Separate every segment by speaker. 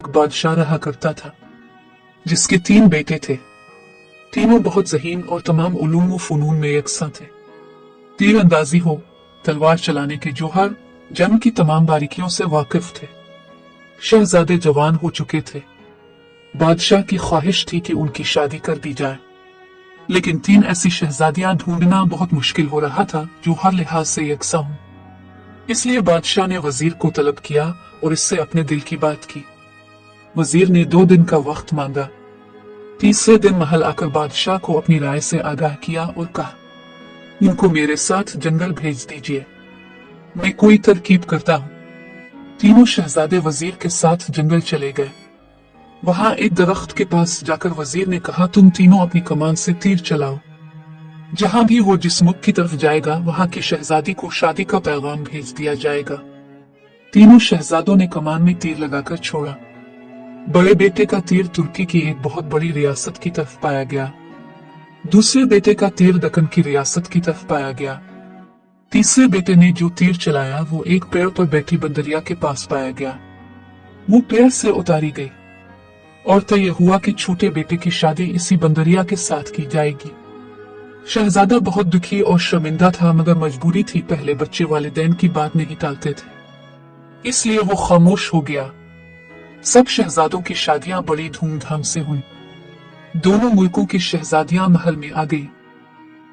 Speaker 1: एक बादशाह रहा करता था जिसके 3 बेटे थे। तीनों बहुत ज़हीन और तमाम उलूम व फनून में यकसा थे। तीर अंदाजी हो, तलवार चलाने के जौहर, जंग की तमाम बारीकियों से वाकिफ थे। शहजादे जवान हो चुके थे। बादशाह की ख्वाहिश थी कि उनकी शादी कर दी जाए, लेकिन 3 ऐसी शहजादियां ढूंढना बहुत मुश्किल हो रहा था जो हर लिहाज से यकसा हों। इसलिए बादशाह ने वजीर को तलब किया और इससे अपने दिल की बात की। वजीर ने 2 दिन का वक्त मांगा। तीसरे दिन महल आकर बादशाह को अपनी राय से आगाह किया और कहा, इनको मेरे साथ जंगल भेज दीजिए, मैं कोई तरकीब करता हूँ। तीनों शहजादे वजीर के साथ जंगल चले गए। वहां एक दरख्त के पास जाकर वजीर ने कहा, तुम तीनों अपनी कमान से तीर चलाओ। जहां भी वो जिस मुल्क की तरफ जाएगा वहां की शहजादी को शादी का पैगाम भेज दिया जाएगा। तीनों शहजादों ने कमान में तीर लगाकर छोड़ा। बड़े बेटे का तीर तुर्की की एक बहुत बड़ी रियासत की तरफ पाया गया। दूसरे बेटे का तीर दक्कन की रियासत की तरफ पाया गया। तीसरे बेटे ने जो तीर चलाया वो एक पेड़ पर बैठी बंदरिया के पास पाया गया। वो पेड़ से उतारी गई और तय हुआ कि छोटे बेटे की शादी इसी बंदरिया के साथ की जाएगी। शहजादा बहुत दुखी और शर्मिंदा था, मगर मजबूरी थी, पहले बच्चे वालिदैन की बात नहीं टालते थे, इसलिए वो खामोश हो गया। सब शहजादों की शादियां बड़ी धूमधाम से हुई। दोनों मुल्कों की शहजादियां महल में आ गई,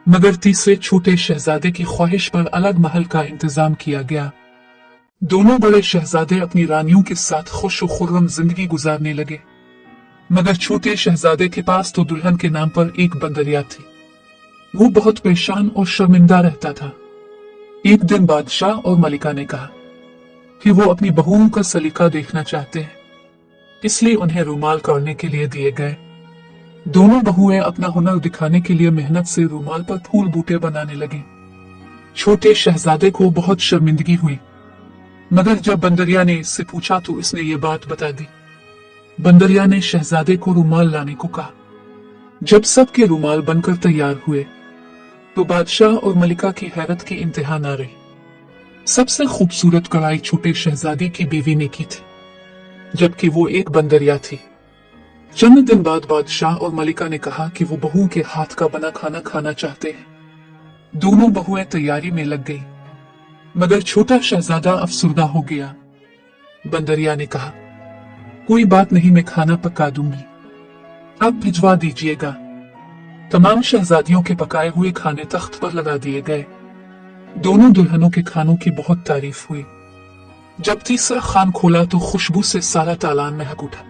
Speaker 1: मगर तीसरे छोटे शहजादे की ख्वाहिश पर अलग महल का इंतजाम किया गया। दोनों बड़े शहजादे अपनी रानियों के साथ खुश और खुर्रम जिंदगी गुजारने लगे, मगर छोटे शहजादे के पास तो दुल्हन के नाम पर एक बंदरिया थी। वो बहुत परेशान और शर्मिंदा रहता था। एक दिन बादशाह और मलिका ने कहा कि वो अपनी बहुओं का सलीका देखना चाहते हैं, इसलिए उन्हें रुमाल करने के लिए दिए गए। दोनों बहुएं अपना हुनर दिखाने के लिए मेहनत से रुमाल पर फूल बूटे बनाने लगे। छोटे शहजादे को बहुत शर्मिंदगी हुई, मगर जब बंदरिया ने इससे पूछा तो इसने ये बात बता दी। बंदरिया ने शहजादे को रुमाल लाने को कहा। जब सबके रुमाल बनकर तैयार हुए तो बादशाह और मलिका की हैरत की इंतहा न रही। सबसे खूबसूरत कढ़ाई छोटे शहजादी की बीवी ने की थी, जबकि वो एक बंदरिया थी। चंद दिन बाद बादशाह और मलिका ने कहा कि वो बहू के हाथ का बना खाना खाना चाहते हैं। दोनों बहुएं तैयारी में लग गई, मगर छोटा शहजादा अफसुर्दा हो गया। बंदरिया ने कहा, कोई बात नहीं, मैं खाना पका दूंगी, अब भिजवा दीजिएगा। तमाम शहजादियों के पकाए हुए खाने तख्त पर लगा दिए गए। दोनों दुल्हनों के खानों की बहुत तारीफ हुई। जब तीसरा खान खोला तो खुशबू से सारा तालान महक उठा।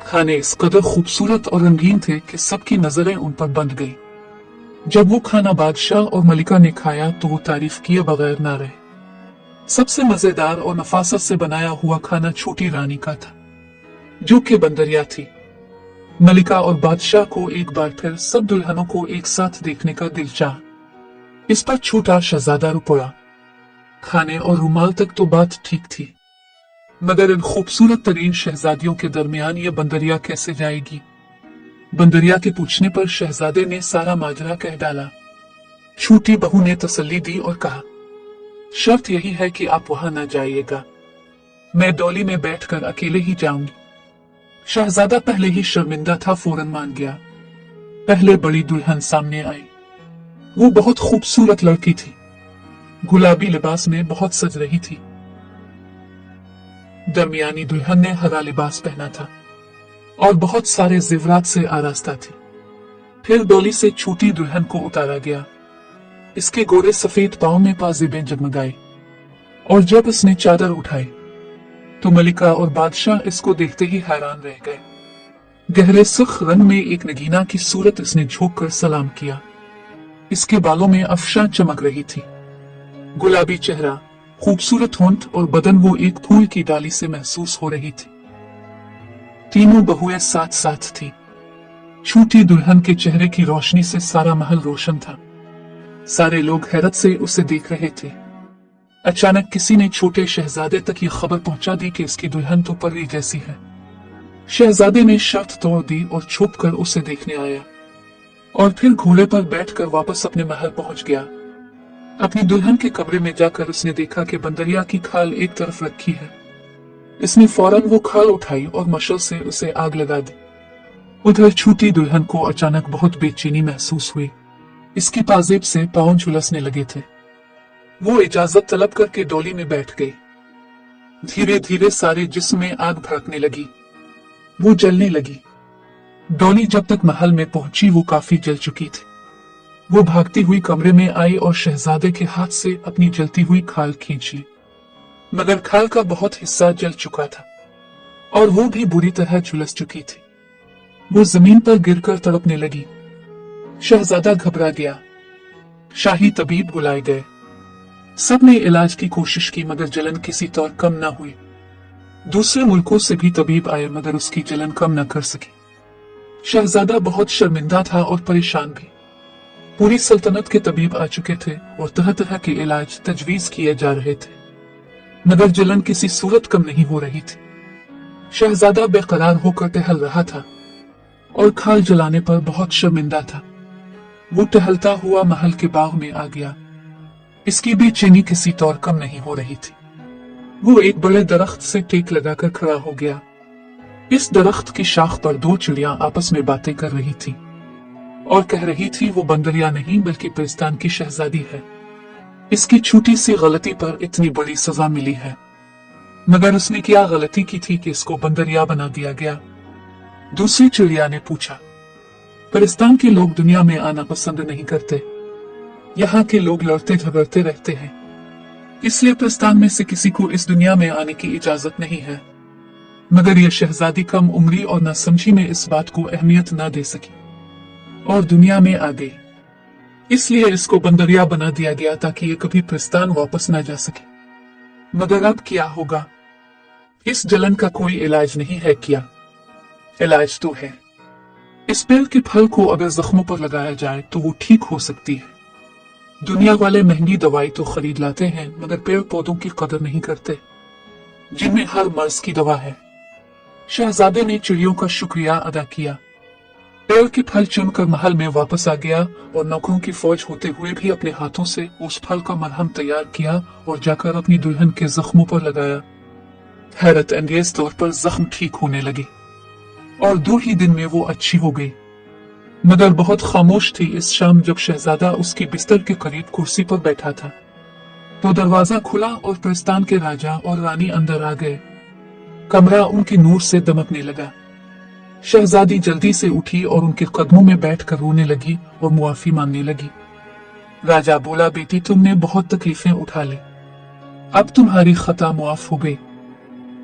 Speaker 1: खाने इस कदर खूबसूरत और रंगीन थे कि सबकी नजरें उन पर बंध गई। जब वो खाना बादशाह और मलिका ने खाया तो वो तारीफ किए बगैर ना रहे। सबसे मजेदार और नफासत से बनाया हुआ खाना छोटी रानी का था, जो कि बंदरिया थी। मलिका और बादशाह को एक बार फिर सब दुल्हनों को एक साथ देखने का दिल चाहा। इस पर छोटा शहजादा रो पड़ा। खाने और रुमाल तक तो बात ठीक थी, मगर इन खूबसूरत तरीन शहजादियों के दरमियान ये बंदरिया कैसे जाएगी? बंदरिया के पूछने पर शहजादे ने सारा माजरा कह डाला। छोटी बहू ने तसल्ली दी और कहा, शर्त यही है कि आप वहां न जाइएगा, मैं डोली में बैठकर अकेले ही जाऊंगी। शहजादा पहले ही शर्मिंदा था, फौरन मान गया। पहले बड़ी दुल्हन सामने आई। वो बहुत खूबसूरत लड़की थी, गुलाबी लिबास में बहुत सज रही थी। दरमियानी दुल्हन ने हरा लिबास पहना था और बहुत सारे जेवरात से आरास्ता थी। फिर डोली से छोटी दुल्हन को उतारा गया। इसके गोरे सफेद पांव में पाजेबें जगमगाई, और जब इसने चादर उठाई तो मलिका और बादशाह इसको देखते ही हैरान रह गए। गहरे सुर्ख रंग में एक नगीना की सूरत इसने झुक कर सलाम किया। इसके बालों में अफशा चमक रही थी। गुलाबी चेहरा, खूबसूरत होंठ और बदन वो एक फूल की डाली से महसूस हो रही थी। तीनों बहुएं साथ साथ थी। छोटी दुल्हन के चेहरे की रोशनी से सारा महल रोशन था। सारे लोग हैरत से उसे देख रहे थे। अचानक किसी ने छोटे शहजादे तक ये खबर पहुंचा दी कि इसकी दुल्हन तो परी जैसी है। शहजादे ने शर्त तोड़ दी और छुपकर उसे देखने आया, और फिर घोड़े पर बैठकर वापस अपने महल पहुंच गया। अपनी दुल्हन के कमरे में जाकर उसने देखा कि बंदरिया की खाल एक तरफ रखी है इसने फौरन वो खाल उठाई और मशल से उसे आग लगा दी। उधर छोटी दुल्हन को अचानक बहुत बेचैनी महसूस हुई। इसकी पाजेब से पांव झुलसने लगे थे। वो इजाजत तलब करके डोली में बैठ गई। धीरे धीरे सारे जिस्म में आग भड़कने लगी। वो जलने लगी। डोली जब तक महल में पहुंची वो काफी जल चुकी थी। वो भागती हुई कमरे में आई और शहजादे के हाथ से अपनी जलती हुई खाल खींच ली, मगर खाल का बहुत हिस्सा जल चुका था और वो भी बुरी तरह झुलस चुकी थी। वो जमीन पर गिरकर तड़पने लगी। शहजादा घबरा गया। शाही तबीब बुलाए गए। सबने इलाज की कोशिश की मगर जलन किसी तौर कम न हुई। दूसरे मुल्कों से भी तबीब आए मगर उसकी जलन कम न कर सकी। शहजादा बहुत शर्मिंदा था और परेशान भी। पूरी सल्तनत के तबीब आ चुके थे और तरह तरह के इलाज तजवीज किए जा रहे थे, मगर जलन किसी सूरत कम नहीं हो रही थी। शहजादा बेकरार होकर टहल रहा था और खाल जलाने पर बहुत शर्मिंदा था। वो टहलता हुआ महल के बाग में आ गया। इसकी बेचैनी किसी तौर कम नहीं हो रही थी। वो एक बड़े दरख्त से टेक लगाकर खड़ा हो गया। इस दरख्त की शाख पर दो चिड़ियां आपस में बातें कर रही थी और कह रही थी वो बंदरिया नहीं बल्कि पिरिस्तान की शहजादी है। इसकी छोटी सी गलती पर इतनी बड़ी सजा मिली है, मगर उसने क्या गलती की थी कि इसको बंदरिया बना दिया गया? दूसरी चिड़िया ने पूछा। पिरिस्तान के लोग दुनिया में आना पसंद नहीं करते। यहाँ के लोग लड़ते झगड़ते रहते हैं, इसलिए पिरिस्तान में से किसी को इस दुनिया में आने की इजाजत नहीं है। मगर यह शहजादी कम उम्री और नासमझी में इस बात को अहमियत न दे सकी और दुनिया में आ गई। इसलिए इसको बंदरिया बना दिया गया ताकि ये कभी पिरिस्तान वापस न जा सके। मगर अब क्या होगा? इस जलन का कोई इलाज नहीं है क्या? इलाज तो है। इस पेड़ के फल को अगर जख्मों पर लगाया जाए तो वो ठीक हो सकती है। दुनिया वाले महंगी दवाई तो खरीद लाते हैं मगर पेड़ पौधों की कदर नहीं करते, जिनमें हर मर्ज की दवा है। शहजादे ने चिड़ियों का शुक्रिया अदा किया। पेड़ के फल चुनकर महल में वापस आ गया और नौकरों की फौज होते हुए भी अपने हाथों से उस फल का मरहम तैयार किया और जाकर अपनी दुल्हन के जख्मों पर लगाया। हैरत अंगेज तौर पर जख्म ठीक होने लगे और 2 ही दिन में वो अच्छी हो गई। मगर बहुत खामोश थी इस शाम जब शहजादा उसकी बिस्तर के करीब कुर्सी पर बैठा था तो दरवाजा खुला और पिरिस्तान के राजा और रानी अंदर आ गए। कमरा उनके नूर से दमकने लगा। शहजादी जल्दी से उठी और उनके कदमों में बैठकर रोने लगी और मुआफी मांगने लगी। राजा बोला, बेटी तुमने बहुत तकलीफें उठा ली, अब तुम्हारी खता मुआफ हो गई।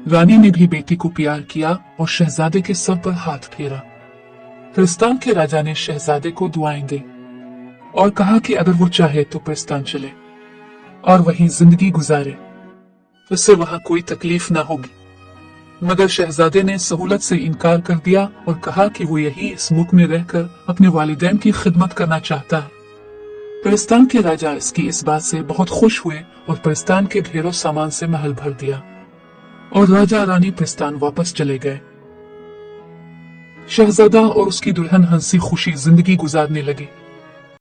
Speaker 1: रानी ने भी बेटी को प्यार किया और शहजादे के सर पर हाथ फेरा। पिरिस्तान के राजा ने शहजादे को दुआएं दी और कहा कि अगर वो चाहे तो पिरिस्तान चले और वहीं जिंदगी गुजारे, उससे वहां कोई तकलीफ ना होगी। मगर शहजादे ने सहूलत से इनकार कर दिया और कहा कि वो यही इस मुल्क में रहकर अपने वालिदैन की खिदमत करना चाहता है। पिरिस्तान के राजा इसकी इस बात से बहुत खुश हुए और पिरिस्तान के ढेरों सामान से महल भर दिया और राजा रानी पिरिस्तान वापस चले गए। शहजादा और उसकी दुल्हन हंसी खुशी जिंदगी गुजारने लगे।